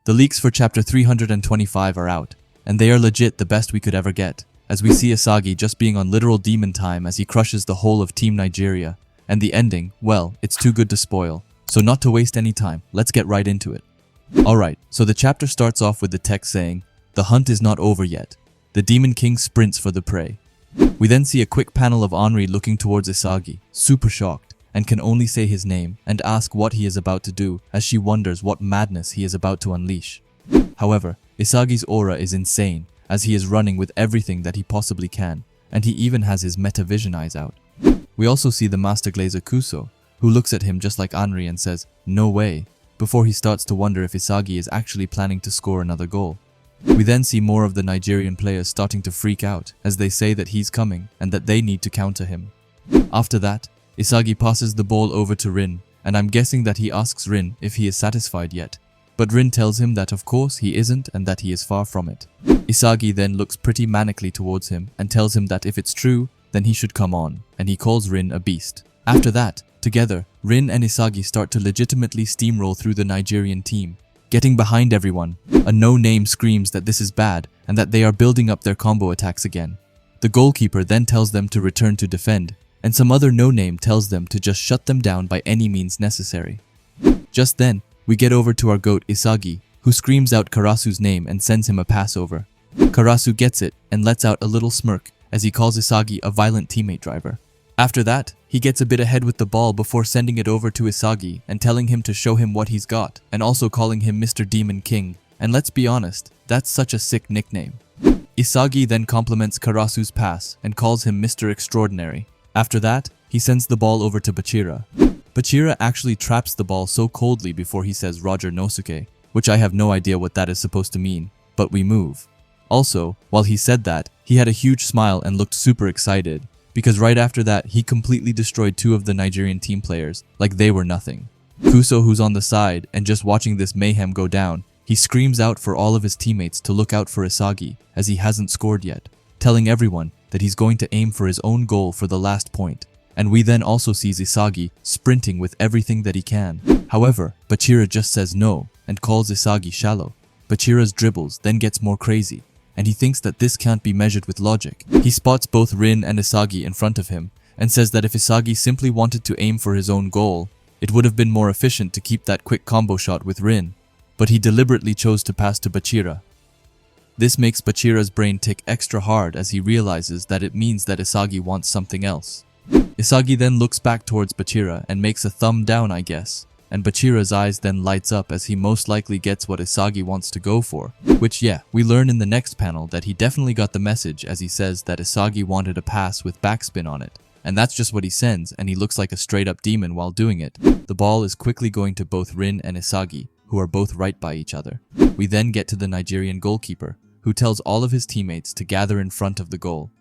The leaks for chapter 325 are out, and they are legit the best we could ever get, as we see Isagi just being on literal demon time as he crushes the whole of Team Nigeria, and the ending, well, it's too good to spoil. So not to waste any time, let's get right into it. Alright, so the chapter starts off with the text saying, "The hunt is not over yet. The Demon King sprints for the prey." We then see a quick panel of Henri looking towards Isagi, super shocked, and can only say his name and ask what he is about to do as she wonders what madness he is about to unleash. However, Isagi's aura is insane as he is running with everything that he possibly can, and he even has his metavision eyes out. We also see the master glazer Kuso, who looks at him just like Henri and says, "No way," before he starts to wonder if Isagi is actually planning to score another goal. We then see more of the Nigerian players starting to freak out as they say that he's coming and that they need to counter him. After that, Isagi passes the ball over to Rin, and I'm guessing that he asks Rin if he is satisfied yet. But Rin tells him that of course he isn't and that he is far from it. Isagi then looks pretty manically towards him and tells him that if it's true, then he should come on, and he calls Rin a beast. After that, together, Rin and Isagi start to legitimately steamroll through the Nigerian team, getting behind everyone. A no-name screams that this is bad and that they are building up their combo attacks again. The goalkeeper then tells them to return to defend, and some other no-name tells them to just shut them down by any means necessary. Just then, we get over to our goat Isagi, who screams out Karasu's name and sends him a pass over. Karasu gets it and lets out a little smirk as he calls Isagi a violent teammate driver. After that, he gets a bit ahead with the ball before sending it over to Isagi and telling him to show him what he's got, and also calling him Mr. Demon King. And let's be honest, that's such a sick nickname. Isagi then compliments Karasu's pass and calls him Mr. Extraordinary. After that, he sends the ball over to Bachira. Bachira actually traps the ball so coldly before he says Roger Nosuke, which I have no idea what that is supposed to mean, but we move. Also, while he said that, he had a huge smile and looked super excited, because right after that, he completely destroyed two of the Nigerian team players, like they were nothing. Kuso, who's on the side and just watching this mayhem go down, he screams out for all of his teammates to look out for Isagi, as he hasn't scored yet, telling everyone that he's going to aim for his own goal for the last point. And we then also see Isagi sprinting with everything that he can. However, Bachira just says no and calls Isagi shallow. Bachira's dribbles then gets more crazy, and he thinks that this can't be measured with logic. He spots both Rin and Isagi in front of him and says that if Isagi simply wanted to aim for his own goal, it would have been more efficient to keep that quick combo shot with Rin, but he deliberately chose to pass to Bachira. This makes Bachira's brain tick extra hard as he realizes that it means that Isagi wants something else. Isagi then looks back towards Bachira and makes a thumb down, I guess, and Bachira's eyes then lights up as he most likely gets what Isagi wants to go for, which yeah, we learn in the next panel that he definitely got the message as he says that Isagi wanted a pass with backspin on it, and that's just what he sends, and he looks like a straight up demon while doing it. The ball is quickly going to both Rin and Isagi, who are both right by each other. We then get to the Nigerian goalkeeper, who tells all of his teammates to gather in front of the goal.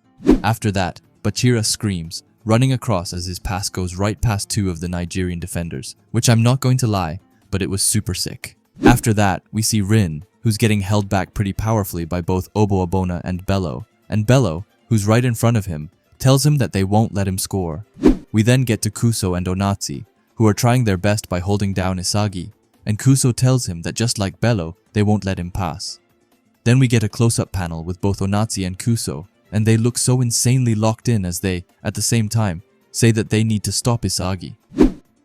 After that, Bachira screams, running across as his pass goes right past two of the Nigerian defenders, which I'm not going to lie, but it was super sick. After that, we see Rin, who's getting held back pretty powerfully by both Obo Abona and Bello, who's right in front of him, tells him that they won't let him score. We then get to Kuso and Onatsi, who are trying their best by holding down Isagi, and Kuso tells him that just like Bello, they won't let him pass. Then we get a close-up panel with both Onatsi and Kuso, and they look so insanely locked in as they, at the same time, say that they need to stop Isagi.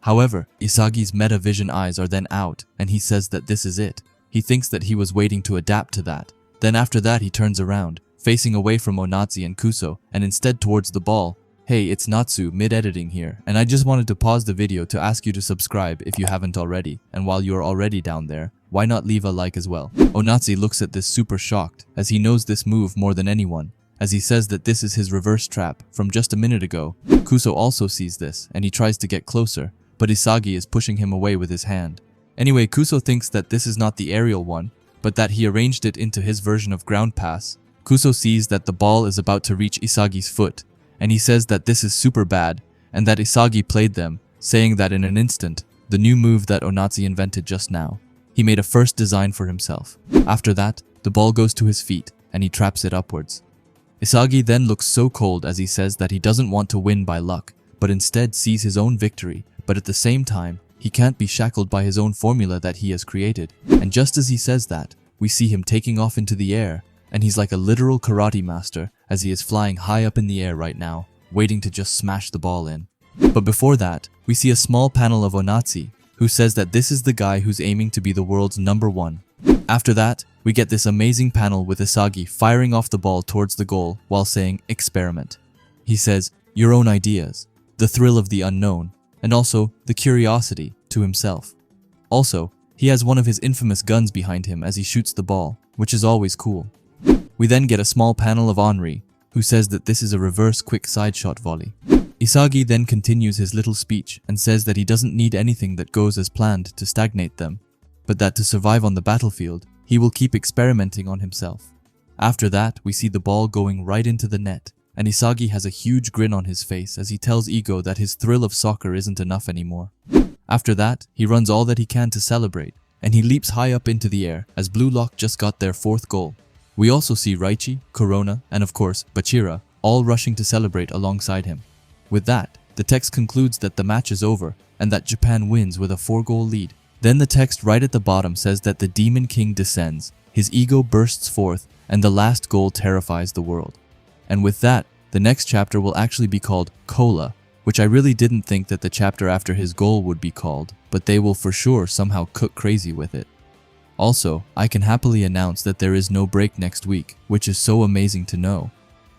However, Isagi's metavision eyes are then out, and he says that this is it. He thinks that he was waiting to adapt to that. Then after that he turns around, facing away from Onatsi and Kuso, and instead towards the ball. Hey, it's Natsu, mid-editing here, and I just wanted to pause the video to ask you to subscribe if you haven't already, and while you are already down there, why not leave a like as well? Onatsi looks at this super shocked, as he knows this move more than anyone, as he says that this is his reverse trap from just a minute ago. Kuso also sees this, and he tries to get closer, but Isagi is pushing him away with his hand. Anyway, Kuso thinks that this is not the aerial one, but that he arranged it into his version of ground pass. Kuso sees that the ball is about to reach Isagi's foot, and he says that this is super bad, and that Isagi played them, saying that in an instant, the new move that Onatsi invented just now. He made a first design for himself. After that, the ball goes to his feet, and he traps it upwards. Isagi then looks so cold as he says that he doesn't want to win by luck, but instead sees his own victory, but at the same time, he can't be shackled by his own formula that he has created. And just as he says that, we see him taking off into the air, and he's like a literal karate master as he is flying high up in the air right now, waiting to just smash the ball in. But before that, we see a small panel of Onatsi, who says that this is the guy who's aiming to be the world's #1. After that, we get this amazing panel with Isagi firing off the ball towards the goal while saying, "Experiment." He says, "Your own ideas," the thrill of the unknown, and also the curiosity to himself. Also, he has one of his infamous guns behind him as he shoots the ball, which is always cool. We then get a small panel of Henri, who says that this is a reverse quick side shot volley. Isagi then continues his little speech and says that he doesn't need anything that goes as planned to stagnate them, but that to survive on the battlefield, he will keep experimenting on himself. After that, we see the ball going right into the net, and Isagi has a huge grin on his face as he tells Ego that his thrill of soccer isn't enough anymore. After that, he runs all that he can to celebrate, and he leaps high up into the air as Blue Lock just got their 4th goal. We also see Raichi, Corona, and of course, Bachira, all rushing to celebrate alongside him. With that, the text concludes that the match is over and that Japan wins with a 4-goal lead. Then the text right at the bottom says that the Demon King descends, his ego bursts forth, and the last goal terrifies the world. And with that, the next chapter will actually be called Cola, which I really didn't think that the chapter after his goal would be called, but they will for sure somehow cook crazy with it. Also, I can happily announce that there is no break next week, which is so amazing to know.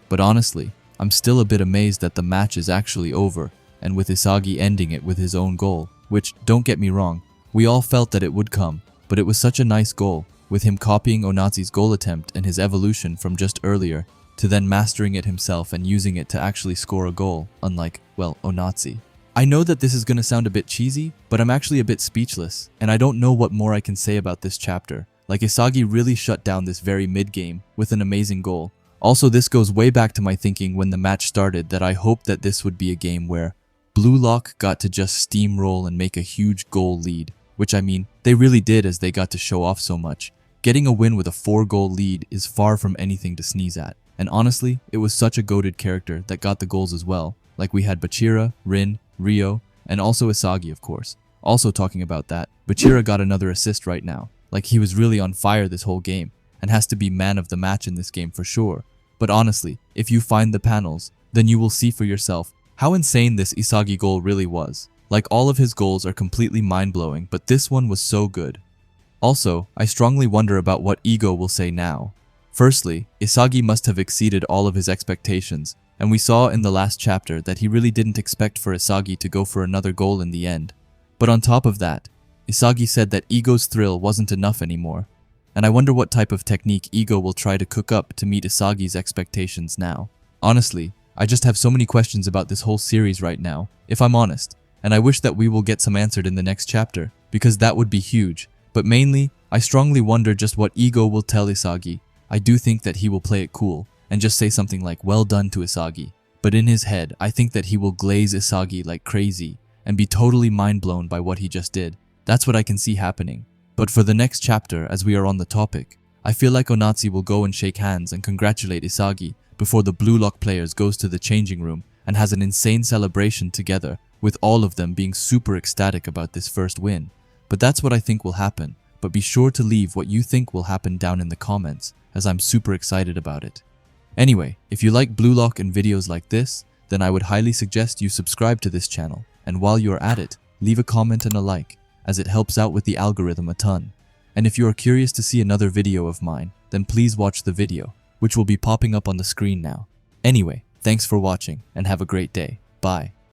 But honestly, I'm still a bit amazed that the match is actually over, and with Isagi ending it with his own goal, which, don't get me wrong, we all felt that it would come, but it was such a nice goal, with him copying Onatsi's goal attempt and his evolution from just earlier, to then mastering it himself and using it to actually score a goal, unlike, well, Onatsi. I know that this is going to sound a bit cheesy, but I'm actually a bit speechless, and I don't know what more I can say about this chapter. Like, Isagi really shut down this very mid-game with an amazing goal. Also, this goes way back to my thinking when the match started that I hoped that this would be a game where Blue Lock got to just steamroll and make a huge goal lead, which I mean, they really did as they got to show off so much. Getting a win with a 4-goal lead is far from anything to sneeze at, and honestly, it was such a goated character that got the goals as well. Like we had Bachira, Rin, Ryo, and also Isagi of course. Also talking about that, Bachira got another assist right now. Like he was really on fire this whole game, and has to be man of the match in this game for sure. But honestly, if you find the panels, then you will see for yourself how insane this Isagi goal really was. Like all of his goals are completely mind-blowing, but this one was so good. Also, I strongly wonder about what Ego will say now. Firstly, Isagi must have exceeded all of his expectations, and we saw in the last chapter that he really didn't expect for Isagi to go for another goal in the end. But on top of that, Isagi said that Ego's thrill wasn't enough anymore, and I wonder what type of technique Ego will try to cook up to meet Isagi's expectations now. Honestly, I just have so many questions about this whole series right now, if I'm honest, and I wish that we will get some answered in the next chapter, because that would be huge. But mainly, I strongly wonder just what Ego will tell Isagi. I do think that he will play it cool, and just say something like "well done" to Isagi. But in his head, I think that he will glaze Isagi like crazy, and be totally mind-blown by what he just did. That's what I can see happening. But for the next chapter, as we are on the topic, I feel like Onatsi will go and shake hands and congratulate Isagi before the Blue Lock players goes to the changing room and has an insane celebration together, with all of them being super ecstatic about this first win. But that's what I think will happen, but be sure to leave what you think will happen down in the comments, as I'm super excited about it. Anyway, if you like Blue Lock and videos like this, then I would highly suggest you subscribe to this channel, and while you're at it, leave a comment and a like, as it helps out with the algorithm a ton. And if you are curious to see another video of mine, then please watch the video, which will be popping up on the screen now. Anyway, thanks for watching, and have a great day. Bye.